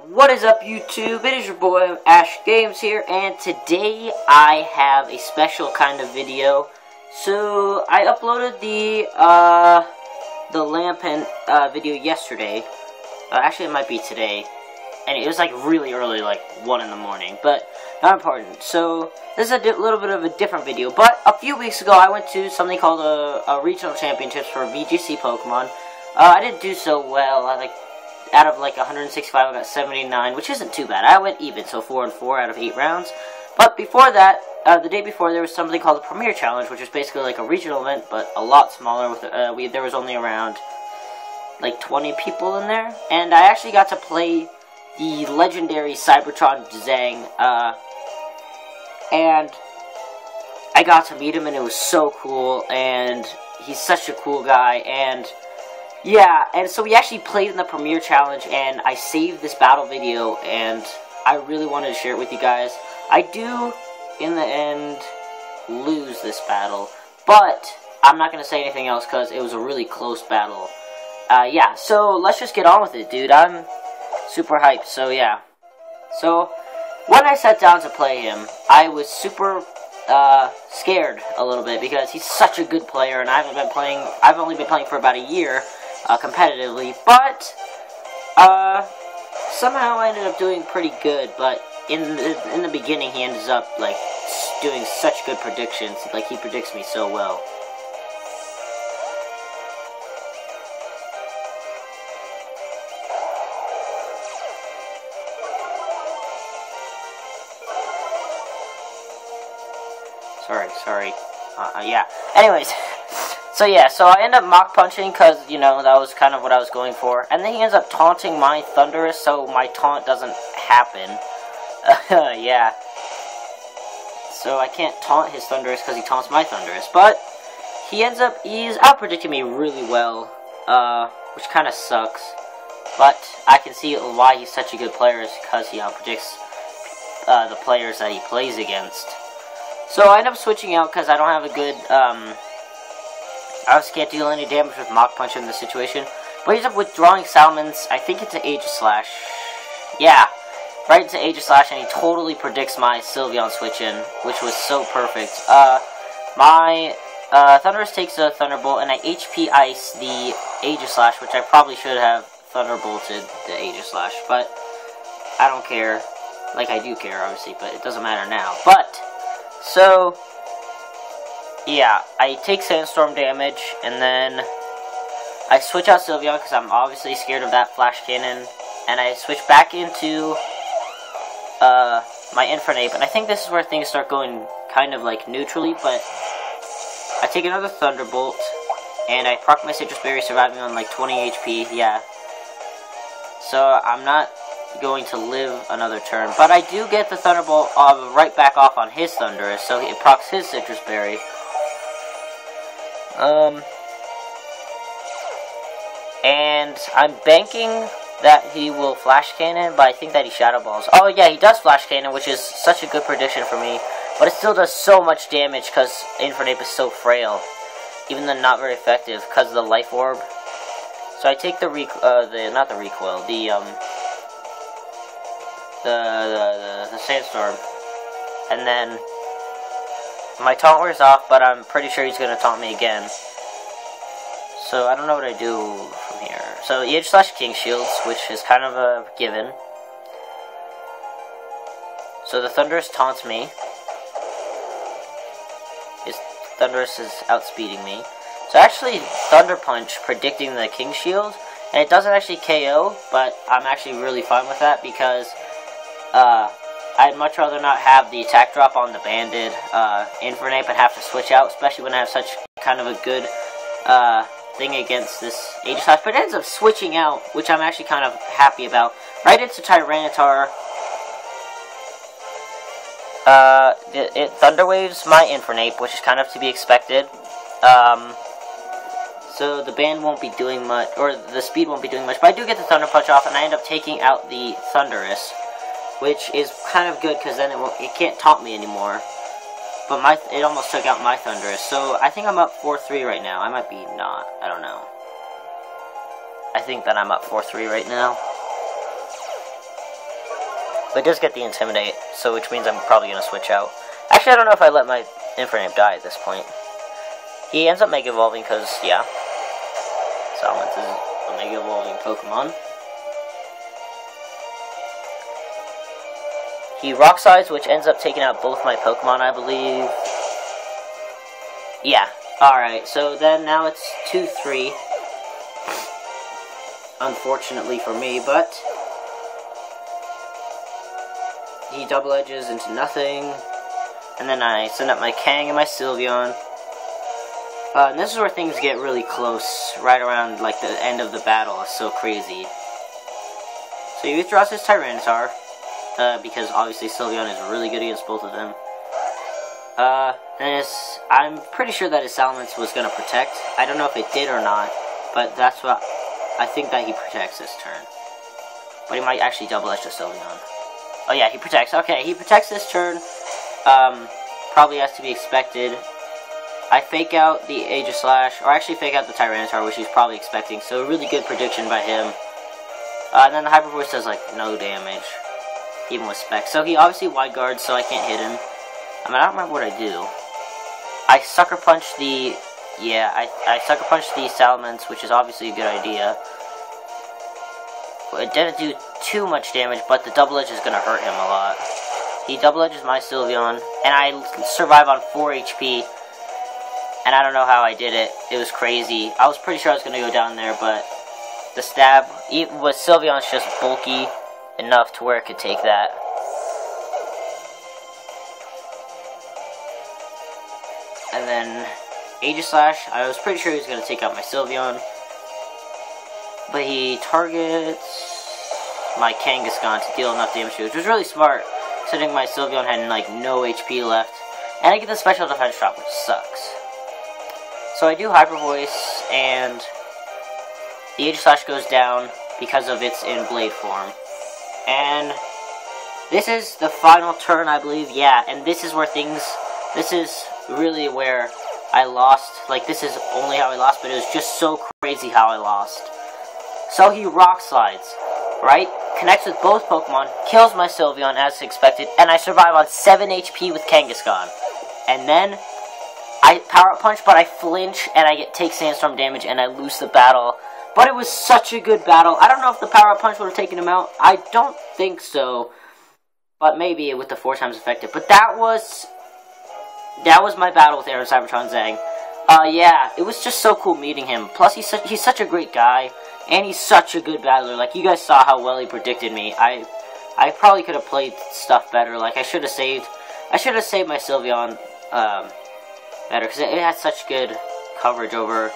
What is up, YouTube? It is your boy Ash Games here, and today I have a special kind of video. So I uploaded the lamp and video yesterday. Actually, it might be today, and it was like really early, like 1 in the morning, but not important. So this is a little bit of a different video. But a few weeks ago, I went to something called a regional championships for VGC Pokemon. I didn't do so well. Out of like 165, I got 79, which isn't too bad. I went even, so 4 and 4 out of 8 rounds. But before that, the day before, there was something called the Premier Challenge, which is basically like a regional event, but a lot smaller. With there was only around like 20 people in there, and I actually got to play the legendary Cybertron Zheng, and I got to meet him, and it was so cool. And he's such a cool guy, and yeah, and so we actually played in the Premier Challenge, and I saved this battle video, and I really wanted to share it with you guys. I do, in the end, lose this battle, but I'm not going to say anything else because it was a really close battle. Yeah, so let's just get on with it, dude. I'm super hyped, so yeah. So, when I sat down to play him, I was super scared a little bit because he's such a good player, and I've only been playing for about a year. Competitively, but somehow I ended up doing pretty good. But in the beginning, he ends up like doing such good predictions. Like, he predicts me so well. Sorry. Yeah. Anyways. So yeah, so I end up Mach Punching because, you know, that was kind of what I was going for. And then he ends up taunting my Thunderous, so my taunt doesn't happen. Yeah. So I can't taunt his Thunderous because he taunts my Thunderous. But he's out-predicting me really well, which kind of sucks. But I can see why he's such a good player is because he out-predicts the players that he plays against. So I end up switching out because I don't have a good, I just can't deal any damage with Mach Punch in this situation. But he's up withdrawing Salamence. I think it's an Aegislash. Yeah, right into Aegislash, and he totally predicts my Sylveon switch-in, which was so perfect. My Thunderous takes a Thunderbolt, and I HP Ice the Aegislash, which I probably should have Thunderbolted the Aegislash, but I don't care. Like, I do care, obviously, but it doesn't matter now. But, so yeah, I take Sandstorm damage, and then I switch out Sylveon because I'm obviously scared of that Flash Cannon, and I switch back into my Infernape, and I think this is where things start going kind of like neutrally, but I take another Thunderbolt, and I proc my Citrus Berry, surviving on like 20 HP, yeah. So I'm not going to live another turn, but I do get the Thunderbolt right back off on his Thunderous, so it procs his Citrus Berry. And I'm banking that he will Flash Cannon, but I think that he Shadow Balls. Oh yeah, he does Flash Cannon, which is such a good prediction for me, but it still does so much damage because Infernape is so frail, even though not very effective because of the Life Orb. So I take the Sandstorm, and then my taunt wears off, but I'm pretty sure he's going to taunt me again. So I don't know what I do from here. So Aegislash King Shields, which is kind of a given. So the Thunderous taunts me. His Thunderous is outspeeding me. So actually Thunder Punch predicting the King Shield, and it doesn't actually KO, but I'm actually really fine with that because I'd much rather not have the attack drop on the banded Infernape and have to switch out, especially when I have such kind of a good thing against this Aegislash. But it ends up switching out, which I'm actually kind of happy about. Right into Tyranitar. It Thunder Waves my Infernape, which is kind of to be expected. So the band won't be doing much, or the speed won't be doing much, but I do get the Thunder Punch off, and I end up taking out the Thunderous, which is kind of good because then it can't taunt me anymore. But it almost took out my Thunderous, so I think I'm up 4-3 right now. I might be not. I don't know. I think that I'm up 4-3 right now. But it does get the Intimidate, so which means I'm probably going to switch out. Actually, I don't know if I let my Infernape die at this point. He ends up Mega Evolving because, yeah, Salamence is a Mega Evolving Pokemon. He Rock Slides, which ends up taking out both my Pokemon, I believe. Yeah, alright, so then now it's 2-3. Unfortunately for me, but he double edges into nothing. And then I send up my Kang and my Sylveon. And this is where things get really close, right around like the end of the battle. It's so crazy. So he withdraws his Tyranitar, because obviously Sylveon is really good against both of them. And I'm pretty sure that his Salamence was going to protect. I don't know if it did or not, but that's what I think, that he protects this turn. But he might actually double edge the Sylveon. Oh yeah, he protects. Okay, he protects this turn. Probably has to be expected. I fake out the Aegislash, or actually fake out the Tyranitar, which he's probably expecting, so a really good prediction by him. And then the Hyper Voice does, like, no damage, even with Spec. So he obviously Wide Guards, so I can't hit him. I mean, I don't remember what I do. I Sucker Punch the... Yeah, I Sucker Punch the Salamence, which is obviously a good idea. It didn't do too much damage, but the Double Edge is going to hurt him a lot. He Double Edges my Sylveon, and I survive on 4 HP. And I don't know how I did it. It was crazy. I was pretty sure I was going to go down there, but the stab, even with Sylveon's just bulky enough to where it could take that. And then Aegislash, I was pretty sure he was going to take out my Sylveon. But he targets my Kangaskhan to deal enough damage to it, which was really smart, considering my Sylveon had like no HP left. And I get the special defense drop, which sucks. So I do Hyper Voice, and the Aegislash goes down because of its in Blade form. And this is the final turn, I believe. Yeah, and this is where things... This is really where I lost. Like, this is only how I lost, but it was just so crazy how I lost. So he Rock Slides, right? Connects with both Pokemon, kills my Sylveon as expected, and I survive on 7 HP with Kangaskhan. And then I Power Up Punch, but I flinch, and I take Sandstorm damage, and I lose the battle. But it was such a good battle. I don't know if the Power Up Punch would have taken him out. I don't think so. But maybe with the 4 times effective. But that was my battle with Aaron Cybertron Zheng. Yeah, it was just so cool meeting him. Plus, he's such a great guy, and he's such a good battler. Like, you guys saw how well he predicted me. I probably could have played stuff better. Like, I should have saved my Sylveon better, because it had such good coverage over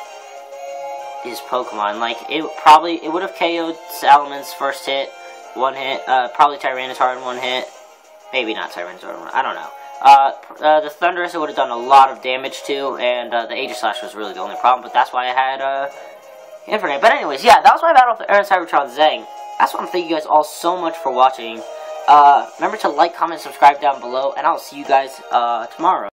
his Pokemon. Like, it would have KO'd Salamance's first hit, 1 hit, probably Tyranitar in 1 hit. Maybe not Tyranitar in 1, I don't know. The Thundurus, it would have done a lot of damage to, and the Aegislash was really the only problem, but that's why I had Infernape. But anyways, yeah, that was my battle with Aaron Cybertron Zheng. That's what I'm thanking you guys all so much for watching. Remember to like, comment, subscribe down below, and I'll see you guys tomorrow.